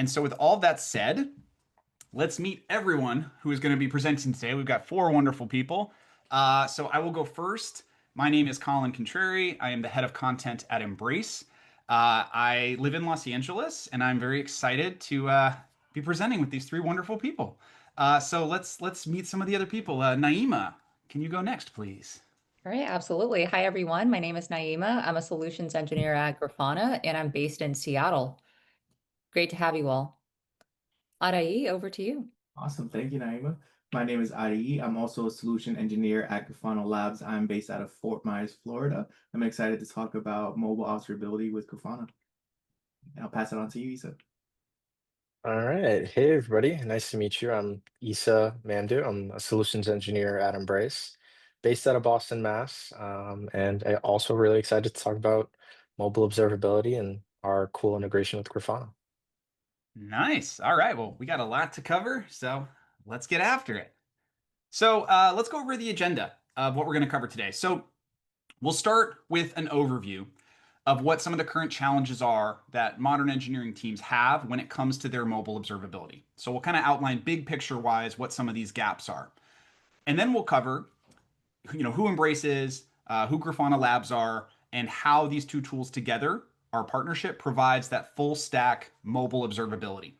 And so with all that said, let's meet everyone who is going to be presenting today. We've got four wonderful people. So I will go first. My name is Colin Contrary. I am the head of content at Embrace. I live in Los Angeles, and I'm very excited to be presenting with these three wonderful people. So let's meet some of the other people. Naima, can you go next, please? All right, absolutely. Hi, everyone. My name is Naima. I'm a solutions engineer at Grafana, and I'm based in Seattle. Great to have you all. Arai, over to you. Awesome. Thank you, Naima. My name is Adi. I'm also a solution engineer at Grafana Labs. I'm based out of Fort Myers, Florida. I'm excited to talk about mobile observability with Grafana. And I'll pass it on to you, Isa. All right. Hey, everybody. Nice to meet you. I'm Isa Mandu. I'm a solutions engineer at Embrace, based out of Boston, Mass. And I also really excited to talk about mobile observability and our cool integration with Grafana. Nice. All right. Well, we got a lot to cover, so let's get after it. So let's go over the agenda of what we're going to cover today. So we'll start with an overview of what some of the current challenges are that modern engineering teams have when it comes to their mobile observability. So we'll kind of outline big picture wise what some of these gaps are. And then we'll cover, who Embrace is, who Grafana Labs are, and how these two tools together, our partnership provides that full stack mobile observability.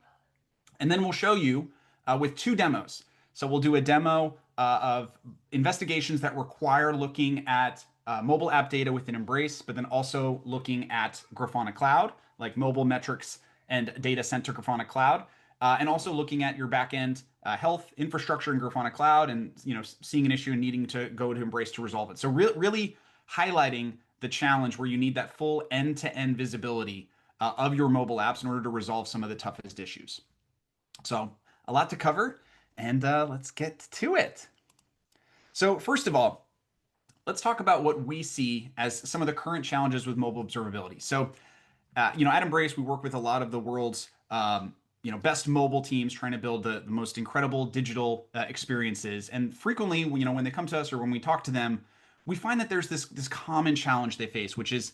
And then we'll show you with two demos. So we'll do a demo of investigations that require looking at mobile app data within Embrace, but then also looking at Grafana Cloud, like mobile metrics and data sent to Grafana Cloud, and also looking at your backend health infrastructure in Grafana Cloud, and seeing an issue and needing to go to Embrace to resolve it. So really highlighting the challenge where you need that full end-to-end visibility of your mobile apps in order to resolve some of the toughest issues. So a lot to cover, and let's get to it. So first of all, let's talk about what we see as some of the current challenges with mobile observability. So, at Embrace, we work with a lot of the world's best mobile teams trying to build the most incredible digital experiences. And frequently, when they come to us or when we talk to them, we find that there's this common challenge they face, which is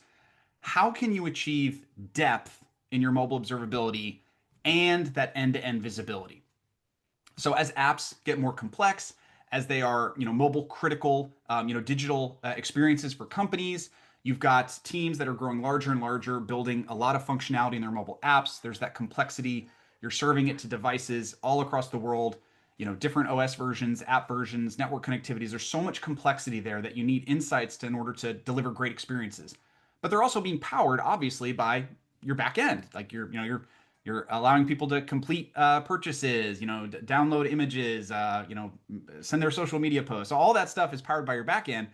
how can you achieve depth in your mobile observability and that end-to-end visibility? So as apps get more complex, as they are, mobile critical, digital experiences for companies, you've got teams that are growing larger and larger, building a lot of functionality in their mobile apps. There's that complexity. You're serving it to devices all across the world, different OS versions, app versions, network connectivities. There's so much complexity there that you need insights in order to deliver great experiences. But they're also being powered, obviously, by your back end, like you're allowing people to complete purchases, download images, send their social media posts. All that stuff is powered by your backend.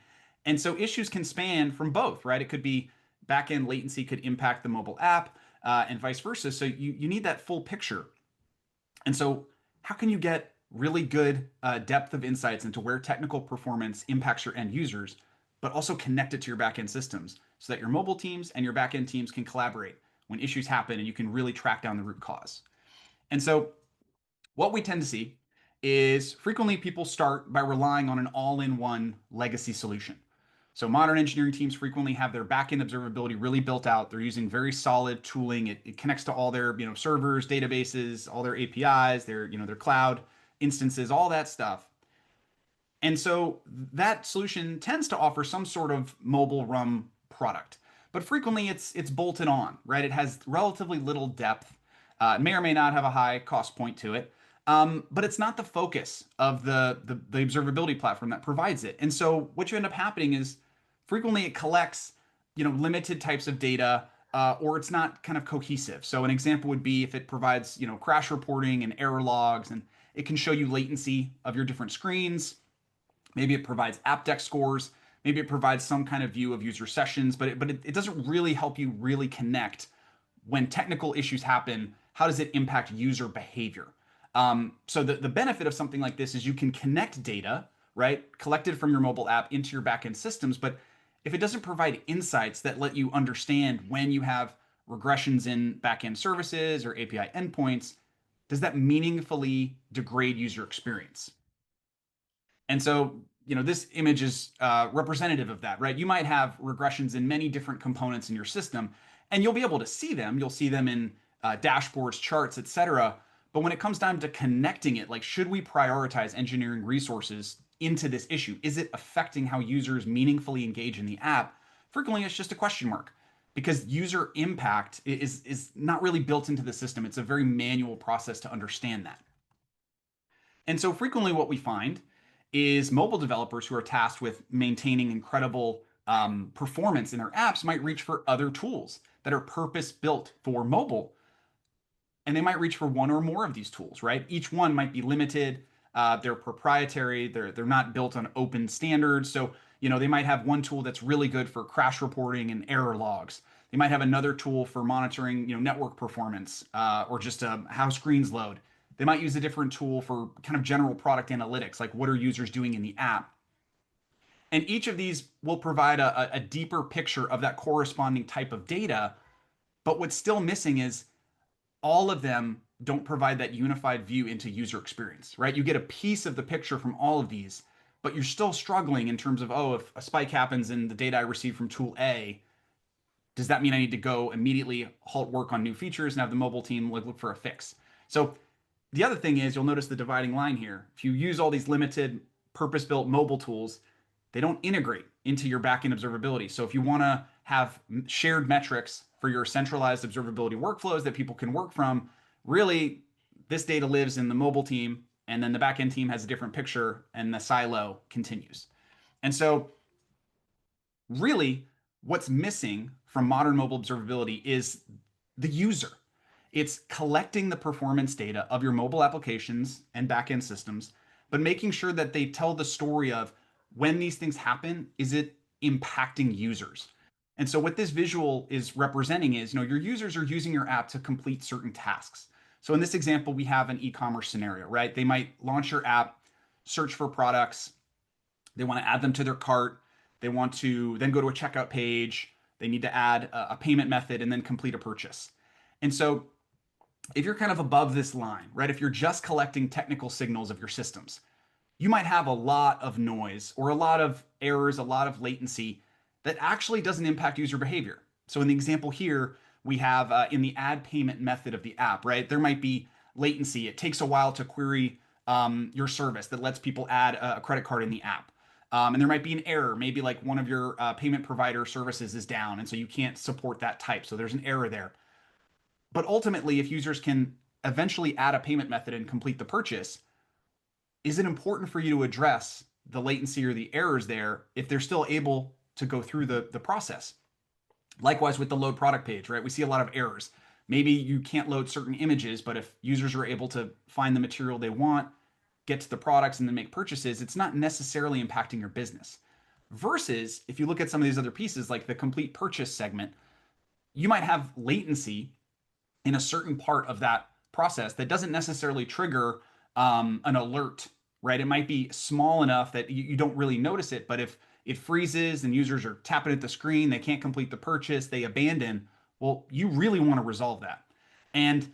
And so issues can span from both, right? It could be backend latency could impact the mobile app and vice versa. So you need that full picture. And so how can you get really good depth of insights into where technical performance impacts your end users, but also connect it to your backend systems so that your mobile teams and your backend teams can collaborate when issues happen and you can really track down the root cause. And so what we tend to see is frequently people start by relying on an all-in-one legacy solution. So modern engineering teams frequently have their backend observability really built out. They're using very solid tooling. It connects to all their servers, databases, all their APIs, their cloud instances, all that stuff. And so that solution tends to offer some sort of mobile RUM product, but frequently it's bolted on, right? It has relatively little depth. It may or may not have a high cost point to it, but it's not the focus of the observability platform that provides it. And so what you end up happening is frequently it collects limited types of data, or it's not kind of cohesive. So an example would be if it provides crash reporting and error logs, and it can show you latency of your different screens. Maybe it provides app deck scores. Maybe it provides some kind of view of user sessions, but it doesn't really help you really connect when technical issues happen. How does it impact user behavior? So the benefit of something like this is you can connect data, right, collected from your mobile app into your backend systems. But if it doesn't provide insights that let you understand when you have regressions in backend services or API endpoints, does that meaningfully degrade user experience? And so, this image is representative of that, right? You might have regressions in many different components in your system, and you'll be able to see them. You'll see them in dashboards, charts, etc. But when it comes down to connecting it, like, should we prioritize engineering resources into this issue? Is it affecting how users meaningfully engage in the app? Frequently, it's just a question mark because user impact is not really built into the system. It's a very manual process to understand that. And so frequently what we find is mobile developers who are tasked with maintaining incredible performance in their apps might reach for other tools that are purpose built for mobile. And they might reach for one or more of these tools, right? Each one might be limited. They're proprietary. They're not built on open standards. So, they might have one tool that's really good for crash reporting and error logs. They might have another tool for monitoring, network performance or just how screens load. They might use a different tool for kind of general product analytics, like what are users doing in the app. And each of these will provide a deeper picture of that corresponding type of data. But what's still missing is all of them don't provide that unified view into user experience, right? You get a piece of the picture from all of these, but you're still struggling in terms of, oh, if a spike happens in the data I receive from tool A, does that mean I need to go immediately halt work on new features and have the mobile team look for a fix? So the other thing is, you'll notice the dividing line here. If you use all these limited purpose-built mobile tools, they don't integrate into your backend observability. So if you want to have shared metrics for your centralized observability workflows that people can work from, really, this data lives in the mobile team, and then the backend team has a different picture, and the silo continues. And so really, what's missing from modern mobile observability is the user. It's collecting the performance data of your mobile applications and backend systems, but making sure that they tell the story of when these things happen, is it impacting users? And so what this visual is representing is, your users are using your app to complete certain tasks. So in this example, we have an e-commerce scenario, right? They might launch your app, search for products. They want to add them to their cart. They want to then go to a checkout page. They need to add a payment method and then complete a purchase. And so if you're kind of above this line, right, if you're just collecting technical signals of your systems, you might have a lot of noise or a lot of errors, a lot of latency that actually doesn't impact user behavior. So in the example here, we have in the add payment method of the app, right, there might be latency. It takes a while to query your service that lets people add a credit card in the app. And there might be an error. Maybe like one of your payment provider services is down, and so you can't support that type. So there's an error there. But ultimately, if users can eventually add a payment method and complete the purchase, is it important for you to address the latency or the errors there if they're still able to go through the process? Likewise with the load product page, right? We see a lot of errors. Maybe you can't load certain images, but if users are able to find the material they want, get to the products, and then make purchases, it's not necessarily impacting your business. Versus if you look at some of these other pieces, like the complete purchase segment, you might have latency in a certain part of that process that doesn't necessarily trigger an alert, right? It might be small enough that you don't really notice it, but if it freezes and users are tapping at the screen, they can't complete the purchase, they abandon, well, you really want to resolve that. And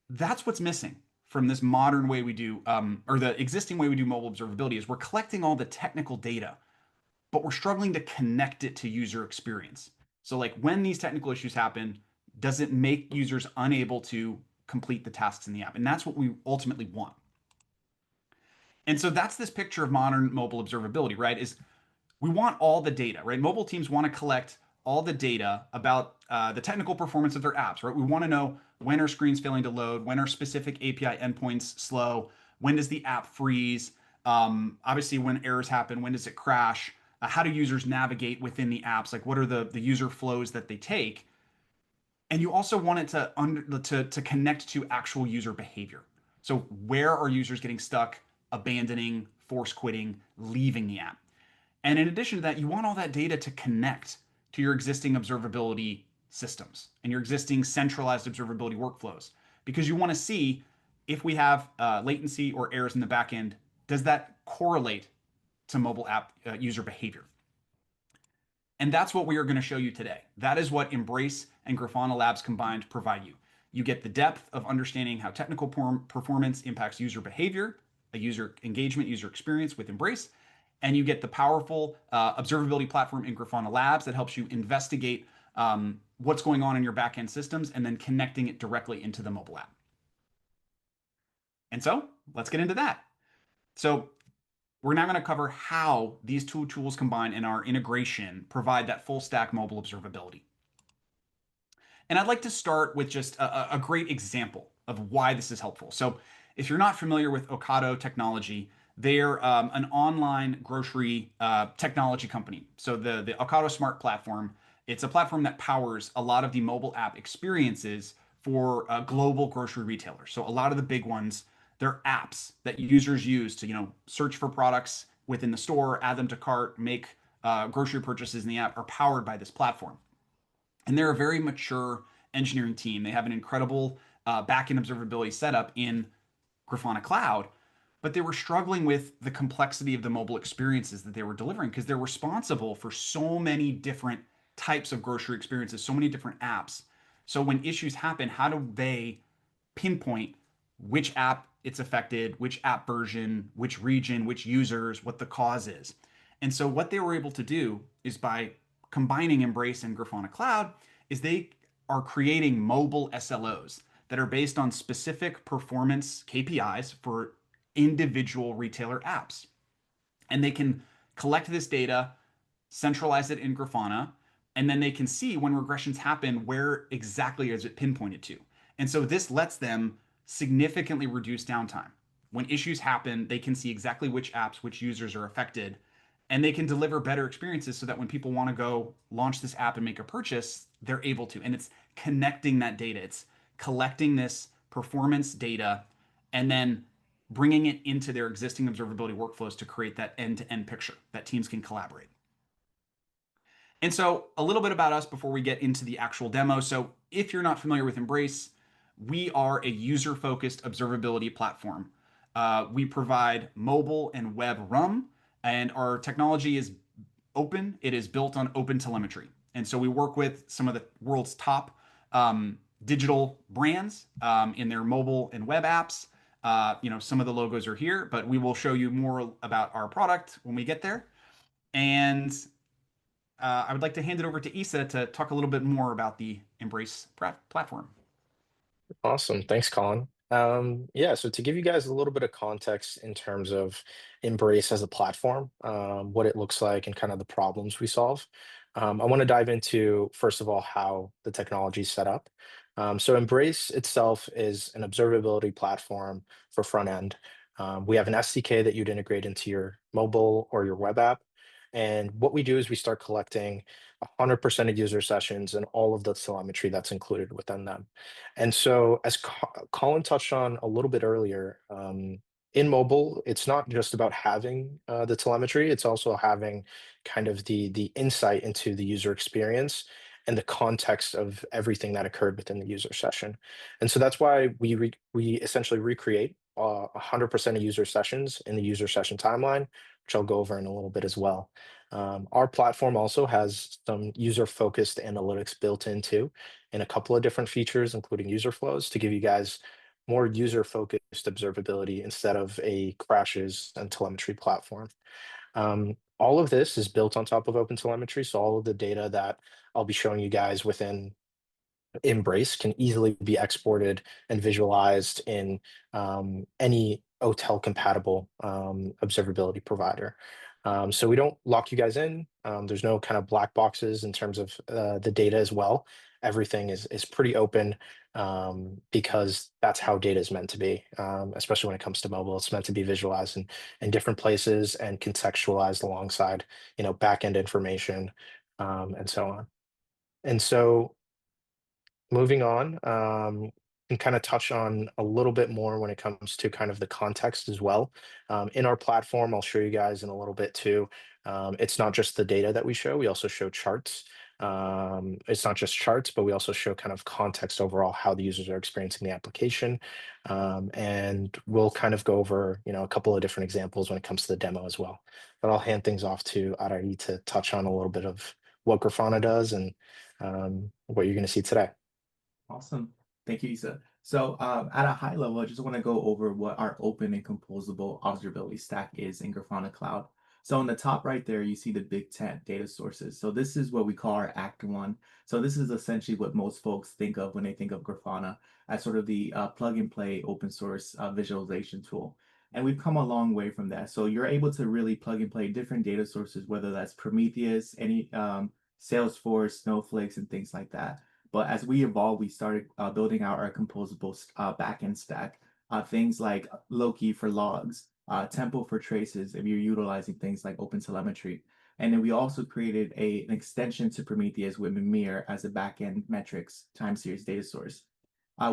that's what's missing from this modern way we do, or the existing way we do mobile observability, is we're collecting all the technical data, but we're struggling to connect it to user experience. So like when these technical issues happen, does it make users unable to complete the tasks in the app? And that's what we ultimately want. And so that's this picture of modern mobile observability, right? Is we want all the data, right? Mobile teams want to collect all the data about the technical performance of their apps, right? We want to know when are screens failing to load, when are specific API endpoints slow, when does the app freeze, obviously when errors happen, when does it crash, how do users navigate within the apps, like what are the user flows that they take. And you also want it to connect to actual user behavior. So where are users getting stuck, abandoning, force quitting, leaving the app? And in addition to that, you want all that data to connect to your existing observability systems and your existing centralized observability workflows, because you want to see if we have latency or errors in the backend, does that correlate to mobile app user behavior? And that's what we are going to show you today. That is what Embrace and Grafana Labs combined provide you. You get the depth of understanding how technical performance impacts user behavior, a user engagement, user experience with Embrace, and you get the powerful observability platform in Grafana Labs that helps you investigate what's going on in your backend systems and then connecting it directly into the mobile app. And so let's get into that. So we're now going to cover how these two tools combined in our integration provide that full stack mobile observability. And I'd like to start with just a great example of why this is helpful. So if you're not familiar with Ocado Technology, they're an online grocery technology company. So the Ocado Smart Platform, it's a platform that powers a lot of the mobile app experiences for global grocery retailers. So a lot of the big ones, they're apps that users use to search for products within the store, add them to cart, make grocery purchases in the app, are powered by this platform. And they're a very mature engineering team. They have an incredible backend observability setup in Grafana Cloud, but they were struggling with the complexity of the mobile experiences that they were delivering because they're responsible for so many different types of grocery experiences, so many different apps. So when issues happen, how do they pinpoint which app it's affected, which app version, which region, which users, what the cause is? And so what they were able to do is by combining Embrace and Grafana Cloud is they are creating mobile SLOs that are based on specific performance KPIs for individual retailer apps. And they can collect this data, centralize it in Grafana, and then they can see when regressions happen, where exactly is it pinpointed to. And so this lets them significantly reduce downtime. When issues happen, they can see exactly which apps, which users are affected, and they can deliver better experiences so that when people want to go launch this app and make a purchase, they're able to. And it's connecting that data. It's collecting this performance data and then bringing it into their existing observability workflows to create that end-to-end picture that teams can collaborate. And so a little bit about us before we get into the actual demo. So if you're not familiar with Embrace, we are a user-focused observability platform. We provide mobile and web RUM, and our technology is open. It is built on OpenTelemetry. And so we work with some of the world's top digital brands in their mobile and web apps. Some of the logos are here, but we will show you more about our product when we get there. And I would like to hand it over to Isa to talk a little bit more about the Embrace platform. Awesome. Thanks, Colin. Yeah, so to give you guys a little bit of context in terms of Embrace as a platform, what it looks like and kind of the problems we solve, I want to dive into, first of all, how the technology is set up. So Embrace itself is an observability platform for front end. We have an SDK that you'd integrate into your mobile or your web app. And what we do is we start collecting 100% of user sessions and all of the telemetry that's included within them. And so, as Colin touched on a little bit earlier, in mobile, it's not just about having the telemetry, it's also having kind of the insight into the user experience and the context of everything that occurred within the user session. And so that's why we essentially recreate 100% of user sessions in the user session timeline, which I'll go over in a little bit as well. Our platform also has some user-focused analytics built into in a couple of different features, including user flows, to give you guys more user-focused observability instead of a crashes and telemetry platform. All of this is built on top of OpenTelemetry, so all of the data that I'll be showing you guys within Embrace can easily be exported and visualized in any OTel compatible observability provider. So we don't lock you guys in. There's no kind of black boxes in terms of the data as well. Everything is pretty open because that's how data is meant to be, especially when it comes to mobile. It's meant to be visualized in different places and contextualized alongside, backend information and so on. And so moving on, and kind of touch on a little bit more when it comes to kind of the context as well. In our platform, I'll show you guys in a little bit too. It's not just the data that we show, we also show charts. It's not just charts, but we also show kind of context overall, how the users are experiencing the application. And we'll kind of go over, a couple of different examples when it comes to the demo as well. But I'll hand things off to Arai to touch on a little bit of what Grafana does and what you're going to see today. Awesome. Thank you, Isa. So at a high level, I just want to go over what our open and composable observability stack is in Grafana Cloud. So on the top right there, you see the big tent data sources. So this is what we call our Act 1. So this is essentially what most folks think of when they think of Grafana as sort of the plug and play open source visualization tool. And we've come a long way from that. So you're able to really plug and play different data sources, whether that's Prometheus, any Salesforce, Snowflakes, and things like that. But as we evolved, we started building out our composable backend stack. Things like Loki for logs, Tempo for traces, if you're utilizing things like OpenTelemetry. And then we also created an extension to Prometheus with Mimir as a backend metrics time series data source.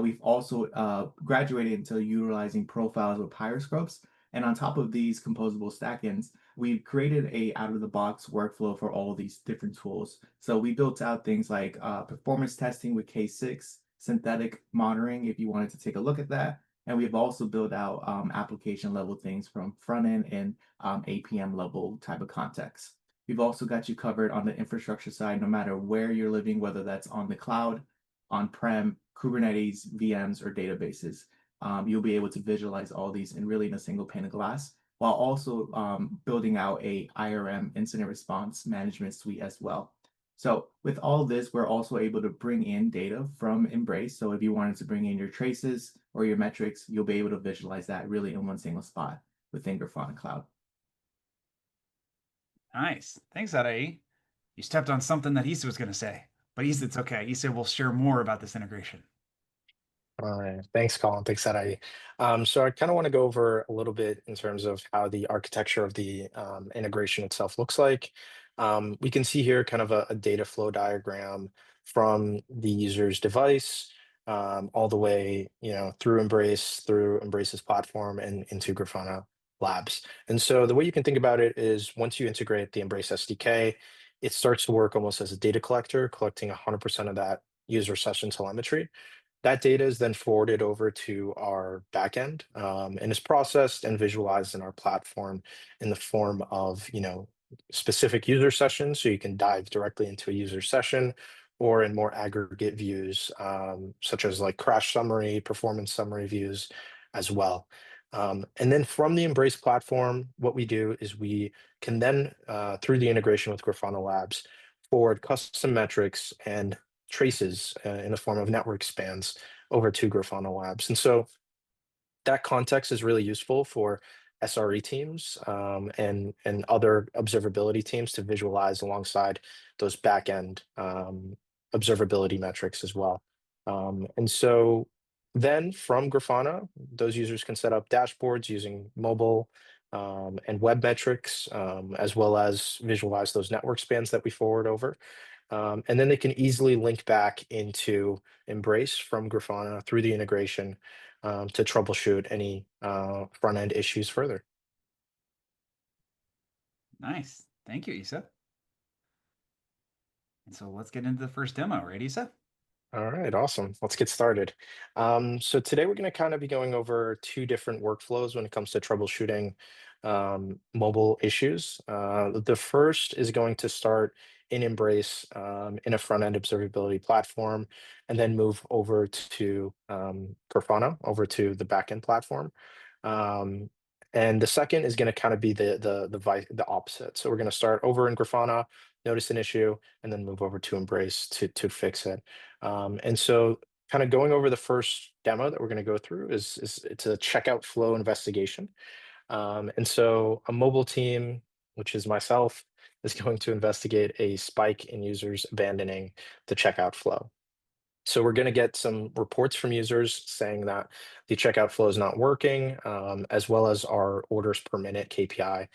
We've also graduated into utilizing profiles with Pyroscopes. And on top of these composable stackings, we've created a out-of-the-box workflow for all of these different tools. So we built out things like performance testing with K6, synthetic monitoring, if you wanted to take a look at that. And we've also built out application level things from front end and APM level type of context. We've also got you covered on the infrastructure side, no matter where you're living, whether that's on the cloud, on-prem, Kubernetes, VMs, or databases. You'll be able to visualize all these in really in a single pane of glass, while also building out a IRM incident response management suite as well. So with all of this, we're also able to bring in data from Embrace. So if you wanted to bring in your traces or your metrics, you'll be able to visualize that really in one single spot within Grafana Cloud. Nice. Thanks, Arai. You stepped on something that Issa was going to say, but it's okay. Issa will share more about this integration. All right. Thanks, Colin. Thanks, Sarai. So I kind of want to go over a little bit in terms of how the architecture of the integration itself looks like. We can see here kind of a data flow diagram from the user's device all the way, through Embrace's platform and into Grafana Labs. And so the way you can think about it is once you integrate the Embrace SDK, it starts to work almost as a data collector, collecting 100% of that user session telemetry. That data is then forwarded over to our backend and is processed and visualized in our platform in the form of, specific user sessions. So you can dive directly into a user session or in more aggregate views, such as like crash summary, performance summary views as well. And then from the Embrace platform, what we do is we can then, through the integration with Grafana Labs, forward custom metrics and traces in the form of network spans over to Grafana Labs. And so that context is really useful for SRE teams and other observability teams to visualize alongside those backend observability metrics as well. And so then from Grafana, those users can set up dashboards using mobile and web metrics, as well as visualize those network spans that we forward over. And then they can easily link back into Embrace from Grafana through the integration to troubleshoot any front-end issues further. Nice. Thank you, Issa. And so let's get into the first demo, right, Issa? All right, awesome. Let's get started. So today we're going to kind of be going over two different workflows when it comes to troubleshooting mobile issues. The first is going to start in Embrace in a front-end observability platform, and then move over to Grafana, over to the backend platform. And the second is going to kind of be the opposite. So we're going to start over in Grafana, notice an issue, and then move over to Embrace to fix it. And so kind of going over the first demo that we're going to go through is it's a checkout flow investigation. And so a mobile team, which is myself, is going to investigate a spike in users abandoning the checkout flow. So we're going to get some reports from users saying that the checkout flow is not working, as well as our orders per minute KPI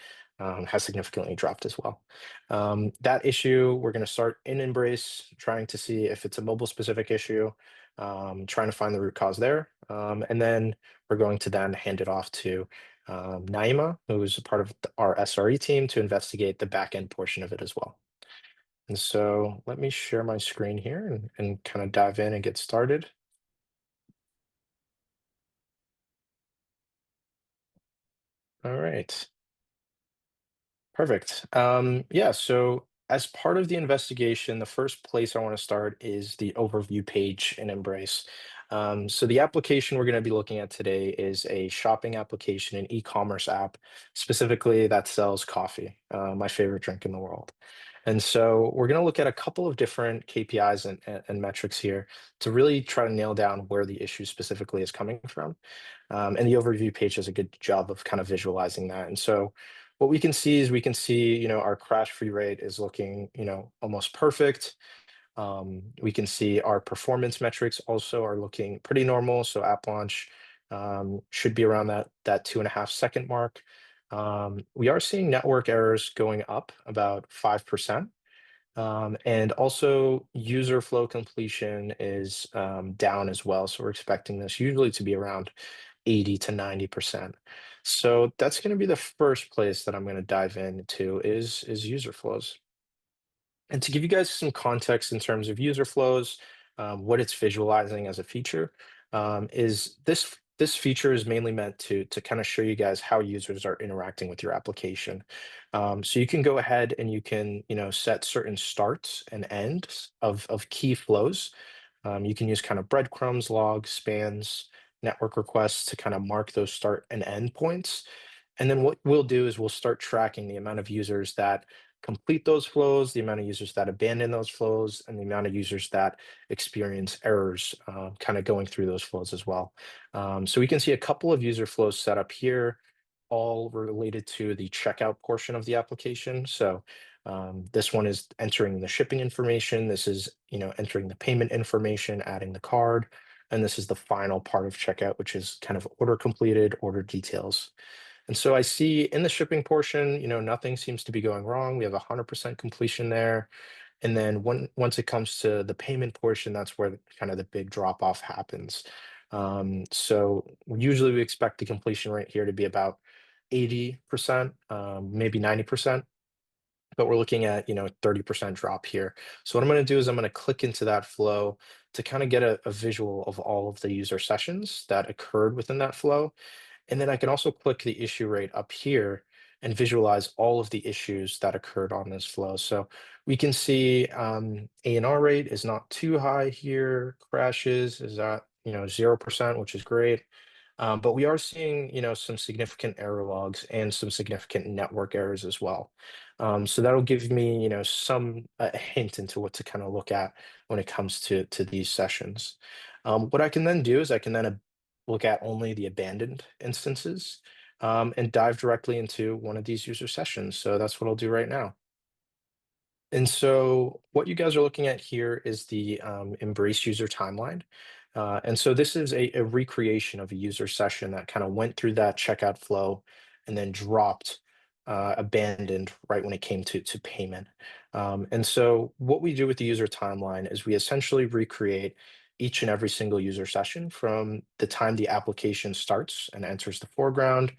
has significantly dropped as well. That issue, we're going to start in Embrace, trying to see if it's a mobile specific issue, trying to find the root cause there. And then we're going to then hand it off to Naima, who is a part of our SRE team, to investigate the backend portion of it as well. And so let me share my screen here and kind of dive in and get started. All right. Perfect. Yeah, so as part of the investigation, the first place I want to start is the overview page in Embrace. So the application we're going to be looking at today is a shopping application, an e-commerce app, specifically that sells coffee, my favorite drink in the world. And so we're going to look at a couple of different KPIs and metrics here to really try to nail down where the issue specifically is coming from. And the overview page does a good job of kind of visualizing that. And so what we can see is our crash-free rate is looking, almost perfect. We can see our performance metrics also are looking pretty normal. So app launch should be around that 2.5 second mark. We are seeing network errors going up about 5%. And also user flow completion is down as well. So we're expecting this usually to be around 80 to 90%. So that's going to be the first place that I'm going to dive into is user flows. And to give you guys some context in terms of user flows, what it's visualizing as a feature, is this feature is mainly meant to kind of show you guys how users are interacting with your application. So you can go ahead and you can set certain starts and ends of key flows. You can use kind of breadcrumbs, logs, spans, network requests to kind of mark those start and end points. And then what we'll do is we'll start tracking the amount of users that complete those flows, the amount of users that abandon those flows, and the amount of users that experience errors kind of going through those flows as well. So we can see a couple of user flows set up here, all related to the checkout portion of the application. So this one is entering the shipping information. This is entering the payment information, adding the card. And this is the final part of checkout, which is kind of order completed, order details. And so I see in the shipping portion, nothing seems to be going wrong. We have 100% completion there. And then once it comes to the payment portion, that's where kind of the big drop off happens. So usually we expect the completion rate here to be about 80%, maybe 90%, but we're looking at 30% drop here. So what I'm going to do is I'm going to click into that flow to kind of get a visual of all of the user sessions that occurred within that flow. And then I can also click the issue rate up here and visualize all of the issues that occurred on this flow. So we can see ANR rate is not too high here. Crashes is at 0%, which is great. But we are seeing some significant error logs and some significant network errors as well. So that'll give me some hint into what to kind of look at when it comes to these sessions. What I can then do is I can then look at only the abandoned instances and dive directly into one of these user sessions. So that's what I'll do right now. And so what you guys are looking at here is the Embrace user timeline. And so this is a recreation of a user session that kind of went through that checkout flow and then dropped, abandoned right when it came to payment. And so what we do with the user timeline is we essentially recreate each and every single user session from the time the application starts and enters the foreground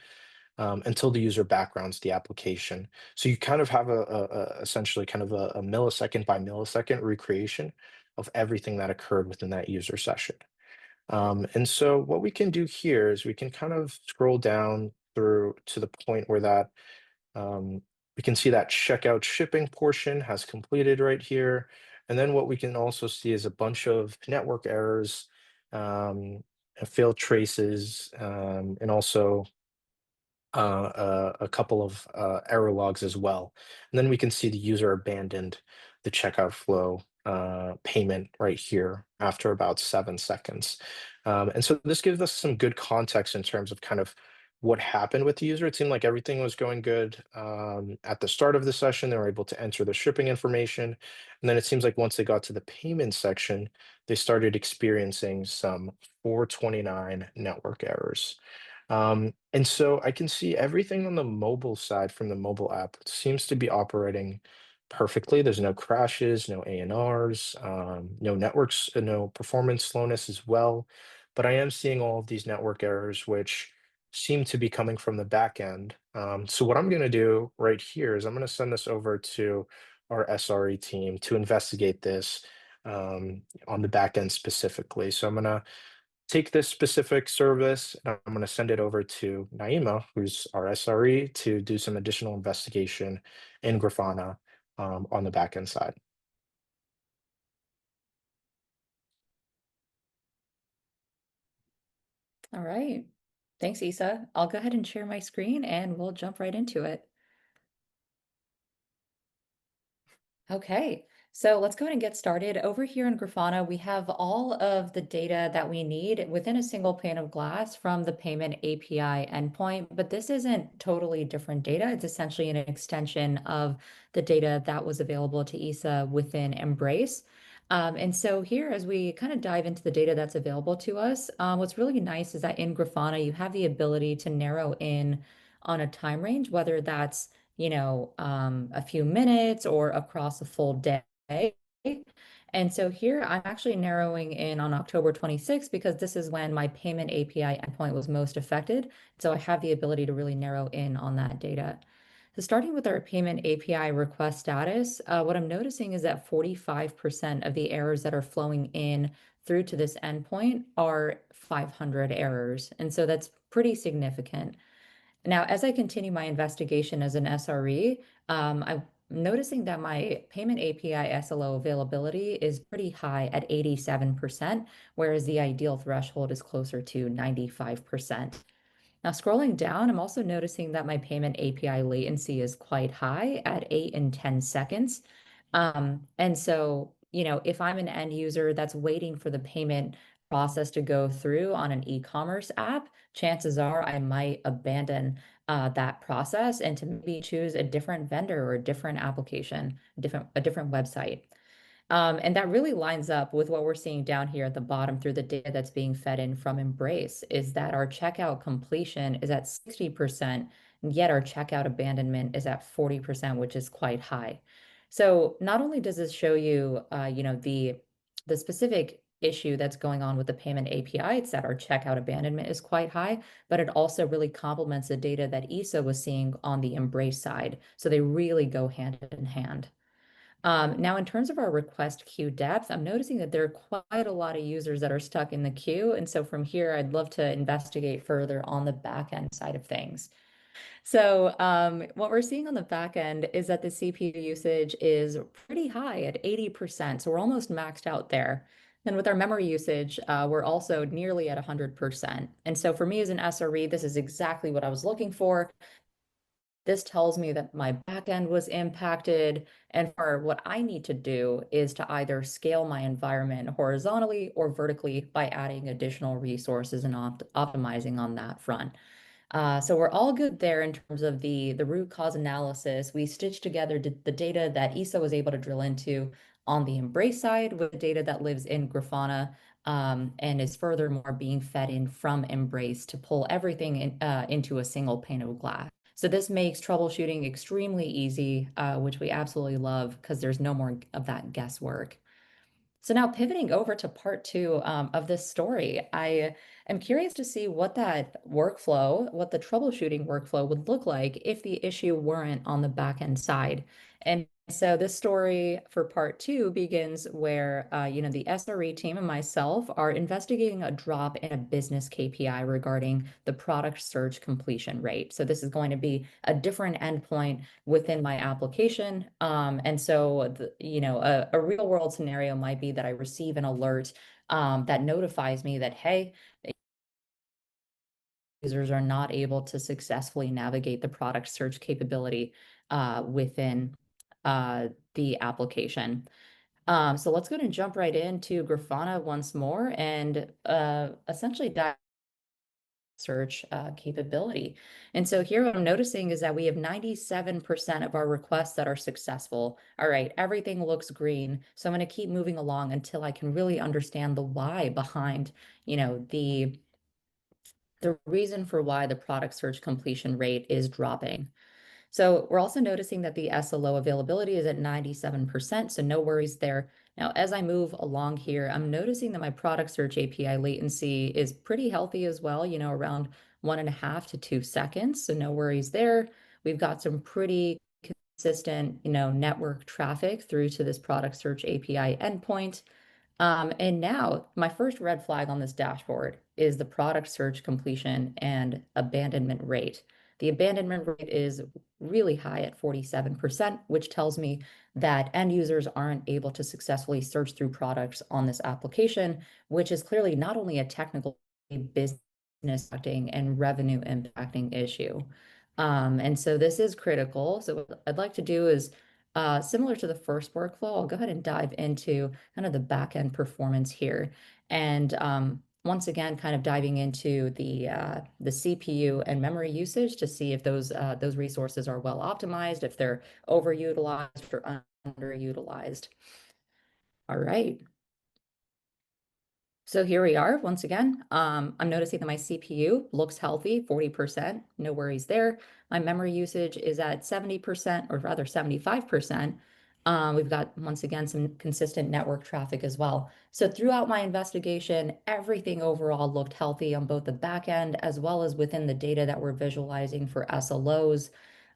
until the user backgrounds the application. So you kind of have essentially kind of a millisecond by millisecond recreation of everything that occurred within that user session. And so what we can do here is we can kind of scroll down through to the point where that we can see that checkout shipping portion has completed right here. And then what we can also see is a bunch of network errors, failed traces, and also a couple of error logs as well. And then we can see the user abandoned the checkout flow payment right here after about 7 seconds. And so this gives us some good context in terms of kind of what happened with the user. It seemed like everything was going good at the start of the session. They were able to enter the shipping information. And then it seems like once they got to the payment section, they started experiencing some 429 network errors. And so I can see everything on the mobile side from the mobile app seems to be operating perfectly. There's no crashes, no ANRs, no networks, no performance slowness as well. But I am seeing all of these network errors, which seem to be coming from the back end. So what I'm going to do right here is I'm going to send this over to our SRE team to investigate this on the back end specifically. So I'm going to take this specific service and I'm going to send it over to Naima, who's our SRE, to do some additional investigation in Grafana on the backend side. All right. Thanks, Isa. I'll go ahead and share my screen and we'll jump right into it. Okay, so let's go ahead and get started. Over here in Grafana, we have all of the data that we need within a single pane of glass from the payment API endpoint, but this isn't totally different data. It's essentially an extension of the data that was available to Isa within Embrace. And so here, as we kind of dive into the data that's available to us, what's really nice is that in Grafana, you have the ability to narrow in on a time range, whether that's a few minutes or across a full day. And so here I'm actually narrowing in on October 26th because this is when my payment API endpoint was most affected. So I have the ability to really narrow in on that data. So starting with our payment API request status, what I'm noticing is that 45% of the errors that are flowing in through to this endpoint are 500 errors. And so that's pretty significant. Now, as I continue my investigation as an SRE, I'm noticing that my payment API SLO availability is pretty high at 87%, whereas the ideal threshold is closer to 95%. Now, scrolling down, I'm also noticing that my payment API latency is quite high at 8 and 10 seconds. And so, if I'm an end user that's waiting for the payment process to go through on an e-commerce app, chances are I might abandon that process and to maybe choose a different vendor or a different application, a different website. And that really lines up with what we're seeing down here at the bottom through the data that's being fed in from Embrace, is that our checkout completion is at 60%, and yet our checkout abandonment is at 40%, which is quite high. So not only does this show you, the specific issue that's going on with the payment API, it's that our checkout abandonment is quite high, but it also really complements the data that Isa was seeing on the Embrace side. So they really go hand in hand. Now, in terms of our request queue depth, I'm noticing that there are quite a lot of users that are stuck in the queue. And so from here, I'd love to investigate further on the backend side of things. So what we're seeing on the back end is that the CPU usage is pretty high at 80%. So we're almost maxed out there. And with our memory usage, we're also nearly at 100%. And so for me as an SRE, this is exactly what I was looking for. This tells me that my backend was impacted. And for what I need to do is to either scale my environment horizontally or vertically by adding additional resources and optimizing on that front. So we're all good there in terms of the root cause analysis. We stitched together the data that Isa was able to drill into on the Embrace side with the data that lives in Grafana and is furthermore being fed in from Embrace to pull everything into a single pane of glass. So this makes troubleshooting extremely easy, which we absolutely love because there's no more of that guesswork. So now pivoting over to part two of this story, I am curious to see what that workflow, what the troubleshooting workflow would look like if the issue weren't on the backend side. And so this story for part two begins where, the SRE team and myself are investigating a drop in a business KPI regarding the product search completion rate. So this is going to be a different endpoint within my application. And so, a real world scenario might be that I receive an alert that notifies me that, hey, users are not able to successfully navigate the product search capability within the application. So let's go ahead and jump right into Grafana once more and essentially dive search capability. And so here what I'm noticing is that we have 97% of our requests that are successful. All right, everything looks green. So I'm going to keep moving along until I can really understand the why behind, the reason for why the product search completion rate is dropping. So we're also noticing that the SLO availability is at 97%, so no worries there. Now, as I move along here, I'm noticing that my product search API latency is pretty healthy as well, around 1.5 to 2 seconds, so no worries there. We've got some pretty consistent, network traffic through to this product search API endpoint. And now my first red flag on this dashboard is the product search completion and abandonment rate. The abandonment rate is really high at 47%, which tells me that end users aren't able to successfully search through products on this application, which is clearly not only a technical business impacting and revenue impacting issue. And so this is critical. So what I'd like to do is similar to the first workflow, I'll go ahead and dive into kind of the back-end performance here. And once again, kind of diving into the CPU and memory usage to see if those resources are well optimized, if they're overutilized or underutilized. All right. So here we are once again. I'm noticing that my CPU looks healthy, 40%, no worries there. My memory usage is at 70%, or rather 75%. We've got, once again, some consistent network traffic as well. So throughout my investigation, everything overall looked healthy on both the back end as well as within the data that we're visualizing for SLOs,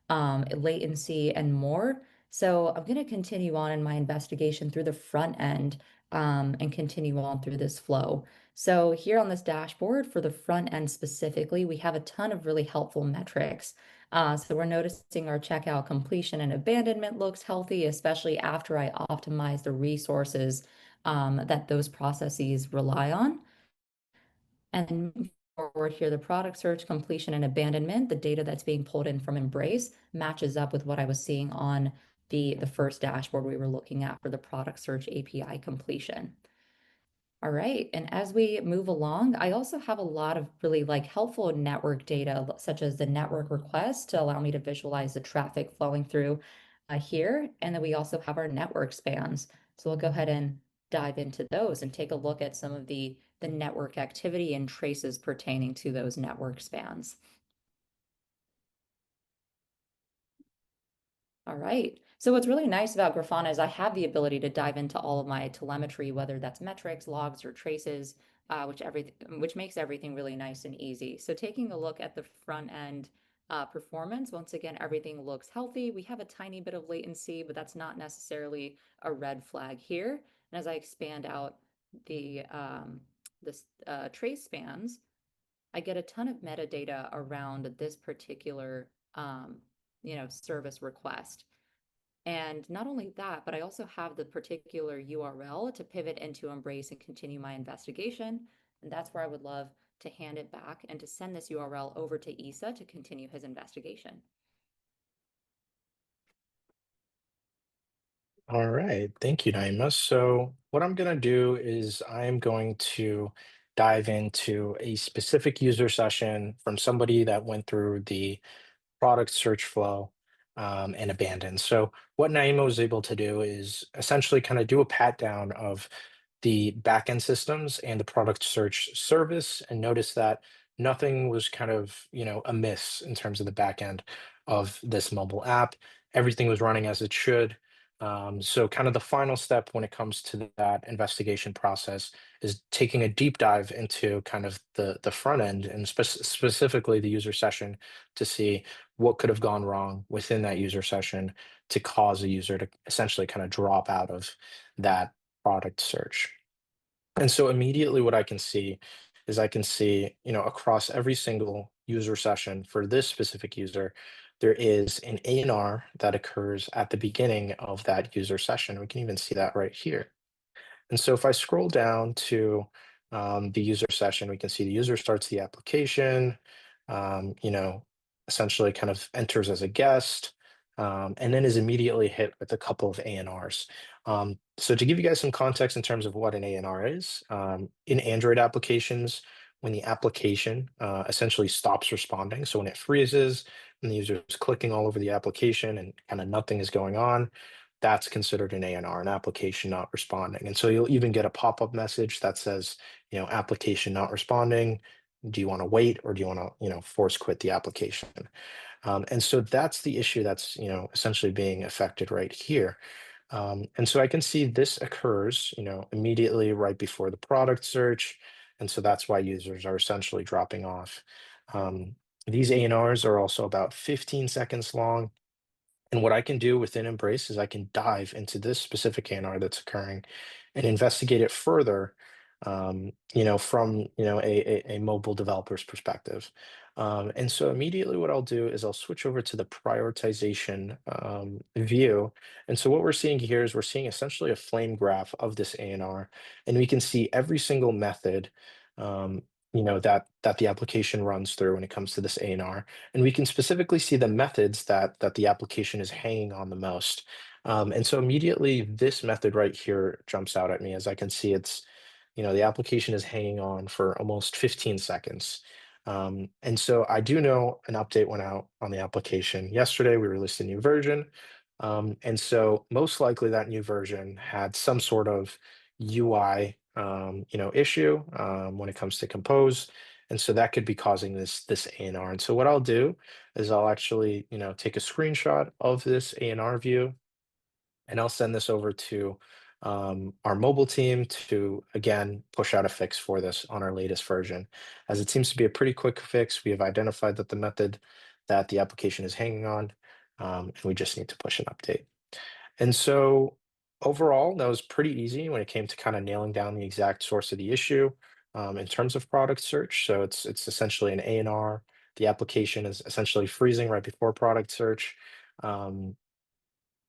latency, and more. So I'm going to continue on in my investigation through the front end and continue on through this flow. So here on this dashboard for the front end specifically, we have a ton of really helpful metrics. So we're noticing our checkout completion and abandonment looks healthy, especially after I optimize the resources that those processes rely on. And moving forward here, the product search completion and abandonment, the data that's being pulled in from Embrace matches up with what I was seeing on the first dashboard we were looking at for the product search API completion. All right, and as we move along, I also have a lot of really helpful network data, such as the network requests to allow me to visualize the traffic flowing through here. And then we also have our network spans. So we'll go ahead and dive into those and take a look at some of the network activity and traces pertaining to those network spans. All right. So what's really nice about Grafana is I have the ability to dive into all of my telemetry, whether that's metrics, logs, or traces, which makes everything really nice and easy. So taking a look at the front end performance, once again, everything looks healthy. We have a tiny bit of latency, but that's not necessarily a red flag here. And as I expand out the trace spans, I get a ton of metadata around this particular service request. And not only that, but I also have the particular URL to pivot into Embrace and continue my investigation. And that's where I would love to hand it back and to send this URL over to Isa to continue his investigation. All right, thank you, Naima. So what I'm going to do is I'm going to dive into a specific user session from somebody that went through the product search flow and abandoned. So what Naima was able to do is essentially kind of do a pat down of the backend systems and the product search service and notice that nothing was kind of, amiss in terms of the backend of this mobile app. Everything was running as it should. So kind of the final step when it comes to that investigation process is taking a deep dive into kind of the front end and specifically the user session to see what could have gone wrong within that user session to cause a user to essentially kind of drop out of that product search. And so immediately what I can see is I can see, across every single user session for this specific user, there is an ANR that occurs at the beginning of that user session. We can even see that right here. And so if I scroll down to the user session, we can see the user starts the application, um, you know, essentially kind of enters as a guest, and then is immediately hit with a couple of ANRs. So to give you guys some context in terms of what an ANR is, in Android applications, when the application essentially stops responding, so when it freezes and the user is clicking all over the application and kind of nothing is going on, that's considered an ANR, an application not responding. And so you'll even get a pop-up message that says, application not responding. Do you want to wait or do you want to, force quit the application? And so that's the issue that's, essentially being affected right here. And so I can see this occurs, immediately right before the product search. And so that's why users are essentially dropping off. These ANRs are also about 15 seconds long. And what I can do within Embrace is I can dive into this specific ANR that's occurring and investigate it further from, a mobile developer's perspective. And so immediately what I'll do is I'll switch over to the prioritization view. And so what we're seeing here is we're seeing essentially a flame graph of this ANR, and we can see every single method that the application runs through when it comes to this ANR. And we can specifically see the methods that the application is hanging on the most. And so immediately this method right here jumps out at me as I can see the application is hanging on for almost 15 seconds. And so I do know an update went out on the application yesterday. We released a new version. And so most likely that new version had some sort of UI, issue when it comes to compose. And so that could be causing this ANR. And so what I'll do is I'll actually, take a screenshot of this ANR view, and I'll send this over to our mobile team to, again, push out a fix for this on our latest version. As it seems to be a pretty quick fix, we have identified that the method that the application is hanging on, and we just need to push an update. And so overall, that was pretty easy when it came to kind of nailing down the exact source of the issue in terms of product search. So it's essentially an ANR. The application is essentially freezing right before product search. Um,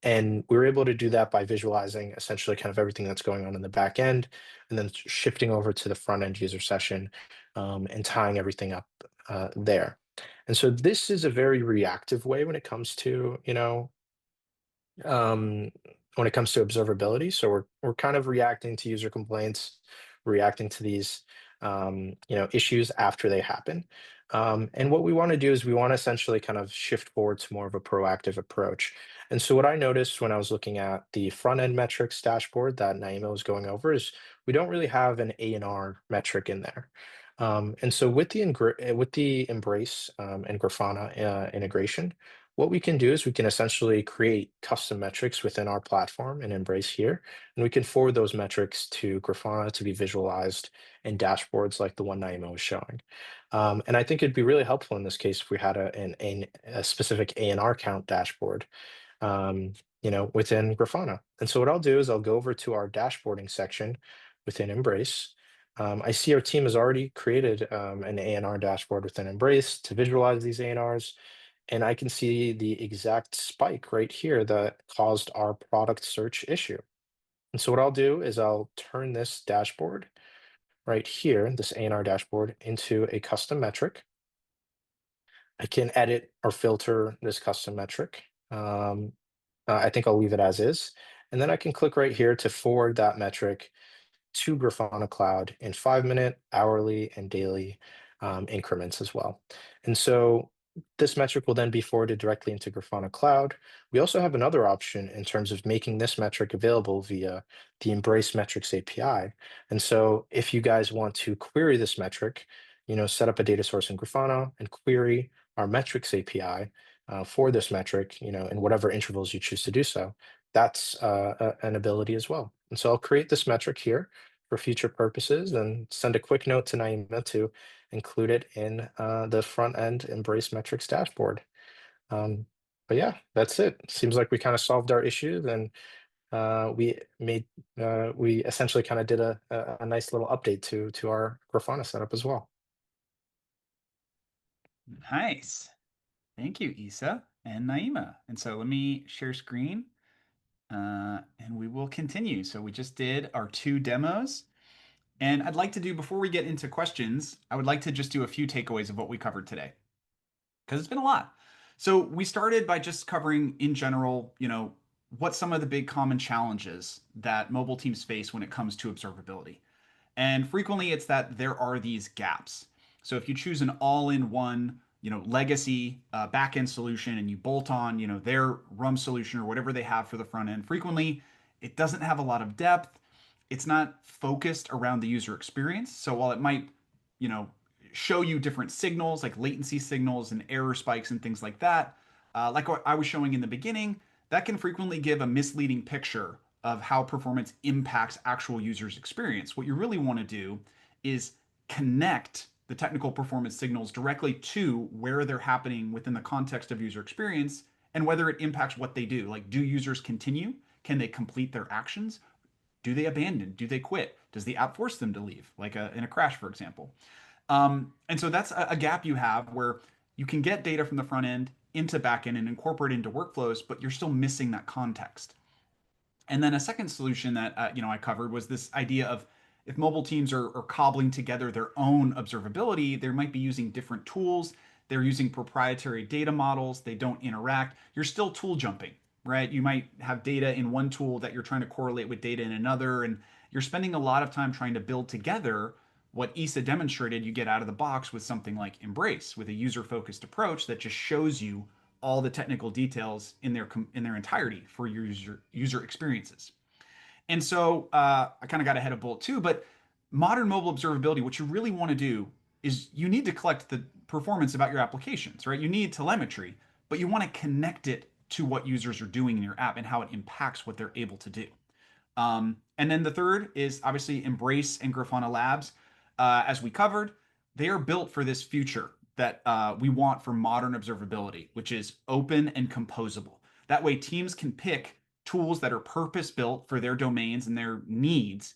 and we were able to do that by visualizing essentially kind of everything that's going on in the back end, and then shifting over to the front end user session and tying everything up there. And so this is a very reactive way when it comes to, um, observability. So we're kind of reacting to user complaints, reacting to these issues after they happen. And what we want to do is we want to essentially kind of shift forward to more of a proactive approach. And so what I noticed when I was looking at the front end metrics dashboard that Naima was going over is we don't really have an ANR metric in there. And so with the Embrace and Grafana integration, what we can do is we can essentially create custom metrics within our platform and Embrace here, and we can forward those metrics to Grafana to be visualized in dashboards like the one Naima was showing. And I think it'd be really helpful in this case if we had a specific ANR count dashboard, within Grafana. And so what I'll do is I'll go over to our dashboarding section within Embrace. I see our team has already created an ANR dashboard within Embrace to visualize these ANRs. And I can see the exact spike right here that caused our product search issue. And so what I'll do is I'll turn this dashboard right here, this ANR dashboard, into a custom metric. I can edit or filter this custom metric. I think I'll leave it as is. And then I can click right here to forward that metric to Grafana Cloud in 5-minute, hourly, and daily increments as well. And so this metric will then be forwarded directly into Grafana Cloud. We also have another option in terms of making this metric available via the Embrace Metrics API. And so if you guys want to query this metric, set up a data source in Grafana and query our metrics API for this metric, in whatever intervals you choose to do so, that's an ability as well. And so I'll create this metric here for future purposes and send a quick note to Naima to include it in the front end Embrace metrics dashboard. But yeah, that's it. Seems like we kind of solved our issues, and we essentially kind of did a nice little update to our Grafana setup as well. Nice. Thank you, Isa and Naima. And so let me share screen and we will continue. So we just did our 2 demos. And I'd like to do, before we get into questions, I would like to just do a few takeaways of what we covered today, because it's been a lot. So we started by just covering in general, what some of the big common challenges that mobile teams face when it comes to observability. And frequently it's that there are these gaps. So if you choose an all-in-one, legacy backend solution and you bolt on, their RUM solution or whatever they have for the front end, frequently it doesn't have a lot of depth. It's not focused around the user experience. So while it might, show you different signals like latency signals and error spikes and things like that, like what I was showing in the beginning, that can frequently give a misleading picture of how performance impacts actual users' experience. What you really want to do is connect the technical performance signals directly to where they're happening within the context of user experience and whether it impacts what they do. Like, do users continue? Can they complete their actions? Do they abandon? Do they quit? Does the app force them to leave, like in a crash, for example? And so that's a gap you have where you can get data from the front end into backend and incorporate into workflows, but you're still missing that context. And then a second solution that I covered was this idea of if mobile teams are cobbling together their own observability, they might be using different tools. They're using proprietary data models. They don't interact. You're still tool jumping, right? You might have data in one tool that you're trying to correlate with data in another, and you're spending a lot of time trying to build together what Isa demonstrated you get out of the box with something like Embrace, with a user-focused approach that just shows you all the technical details in their entirety for your user experiences. And so I kind of got ahead of bullet two, but modern mobile observability, what you really want to do is you need to collect the performance about your applications, right? You need telemetry, but you want to connect it to what users are doing in your app and how it impacts what they're able to do. And then the third is obviously Embrace and Grafana Labs. As we covered, they are built for this future that we want for modern observability, which is open and composable. That way, teams can pick tools that are purpose built for their domains and their needs,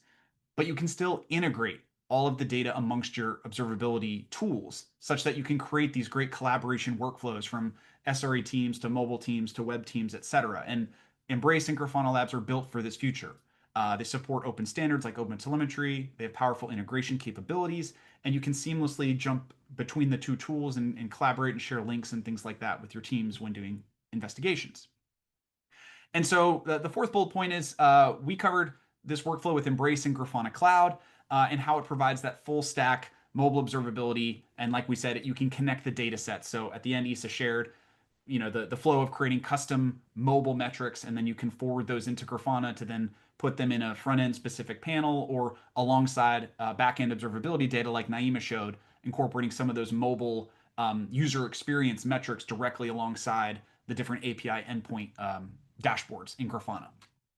but you can still integrate all of the data amongst your observability tools such that you can create these great collaboration workflows from SRE teams to mobile teams to web teams, et cetera. And Embrace and Grafana Labs are built for this future. They support open standards like OpenTelemetry. They have powerful integration capabilities, and you can seamlessly jump between the two tools and collaborate and share links and things like that with your teams when doing investigations. And so the fourth bullet point is we covered this workflow with Embrace and Grafana Cloud and how it provides that full stack mobile observability. And like we said, you can connect the data sets. So at the end, Isa shared the flow of creating custom mobile metrics, and then you can forward those into Grafana to then put them in a front end specific panel or alongside back end observability data like Naima showed, incorporating some of those mobile user experience metrics directly alongside the different API endpoint dashboards in Grafana.